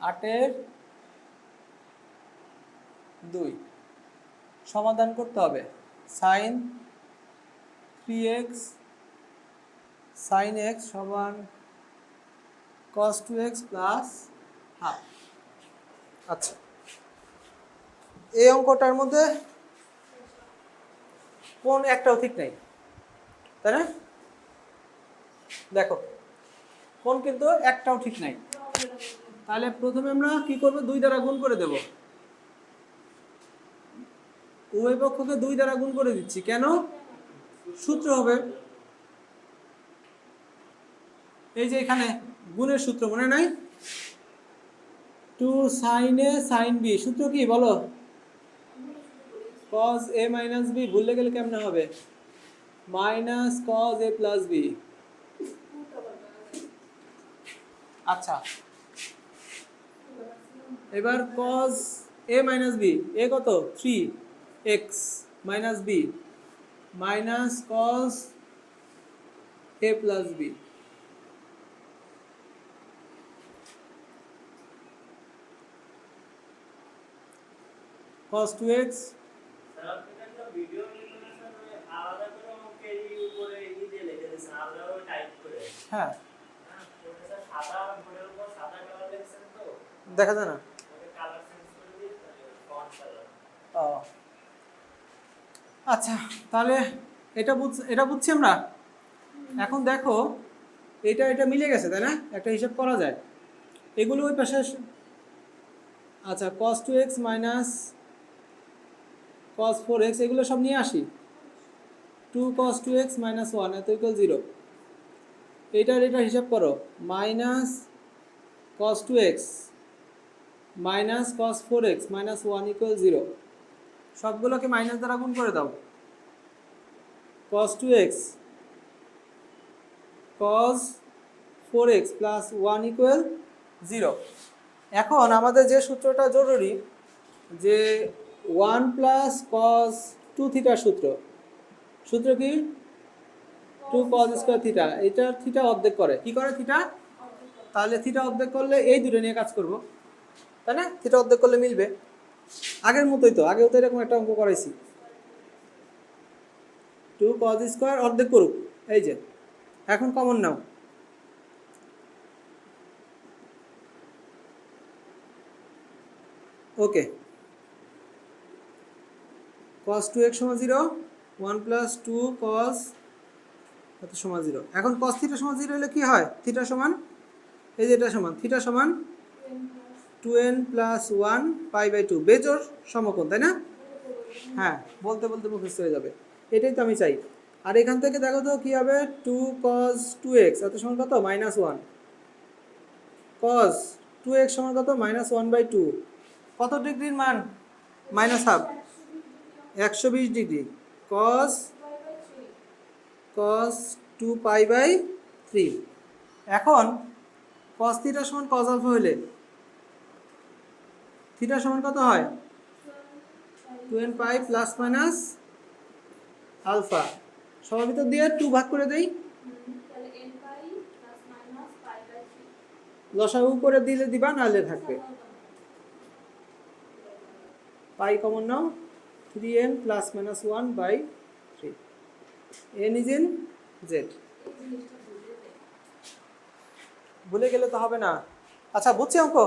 8-এর 2 সমাধান করতে হবে sin 3x sin x সমান cos 2x প্লাস হাফ। আচ্ছা, এই অঙ্কটার মধ্যে কোন একটাও ঠিক নেই, তাই না? দেখো কোন কিন্তু একটাও ঠিক নাই। তাহলে প্রথমে আমরা কি করব, 2 দ্বারা গুণ করে দেব। উভয় পক্ষকে 2 দ্বারা গুণ করে দিচ্ছি, কেন? সূত্র হবে, এই যে এখানে গুণের সূত্র মনে নাই? 2 sin a sin b, সূত্র কি বলো? cos a minus b, ভুললে গেলে কেমনে হবে? minus cos a plus b। আচ্ছা, এবার cos a minus b, a কত? 3x minus b minus cos a plus b। cos 2x হ্যাঁ দেখা যায় না। আচ্ছা, তাহলে এটা বুঝছি আমরা। এখন দেখো এটা মিলে গেছে, তাই না? একটা হিসাব করা যায়, এগুলো ওই পাশে। আচ্ছা, cos 2x minus cos 4x এগুলো সব নিয়ে আসি। 2 cos 2x মাইনাস 1 এত ইকুয়াল 0। এটার হিসাব করো, minus cos 2x minus cos 4x minus 1 equal 0। সবগুলোকে মাইনাস দ্বারা গুণ করে দাও। cos 2x cos 4x plus 1 equal 0। এখন আমাদের যে সূত্রটা জরুরি, যে 1 প্লাস cos 2 থিটার সূত্র কি? 2 cos স্কয়ার থিটা। এটা থিটা অর্ধেক করে, কি করে থিটা? তাহলে থিটা অর্ধেক করলে এই দুটো নিয়ে কাজ করব, তাই না? থিটা অর্ধেক করলে মিলবে, আগের মতোই তো, আগেও তো এরকম একটা অঙ্ক করাইছি। 2 cos স্কয়ার অর্ধেক করুক, এই যে এখন কমন নাও। ওকে, cos 2x সমান 0, 1 প্লাস 2 cos এত সমান 0। এখন cos থিটা সমান 0 হলে কি হয়? থিটা সমান, এই যে এটা সমান, থিটা সমান 2n প্লাস 1 পাই বাই 2, বেজোড় সমকোণ, তাই না? হ্যাঁ, বলতে বলতে মুখস্থ হয়ে যাবে, এটাই তো আমি চাই। আর এখান থেকে দেখো তো কি হবে, 2 cos 2x এত সমান কত? মাইনাস 1। cos 2x সমান কত? Minus 1 by 2। কত ডিগ্রির মান? Minus half, 120 degree. cos 2 pi by 3। এখন cos থিটা সমান cos আলফা হলে থিটা সমান কত হয়? 2n পাই প্লাস মাইনাস আলফা। সবার ভিতর দিয়ে 2 ভাগ করে দেই, লসাগু করে দিলে দিবা, নাহলে থাকবে। পাই কমন নাও, 3n plus minus 1 by 3। n is in z। ভুলে গেলে তো হবে না। আচ্ছা, বুঝছি অঙ্ক?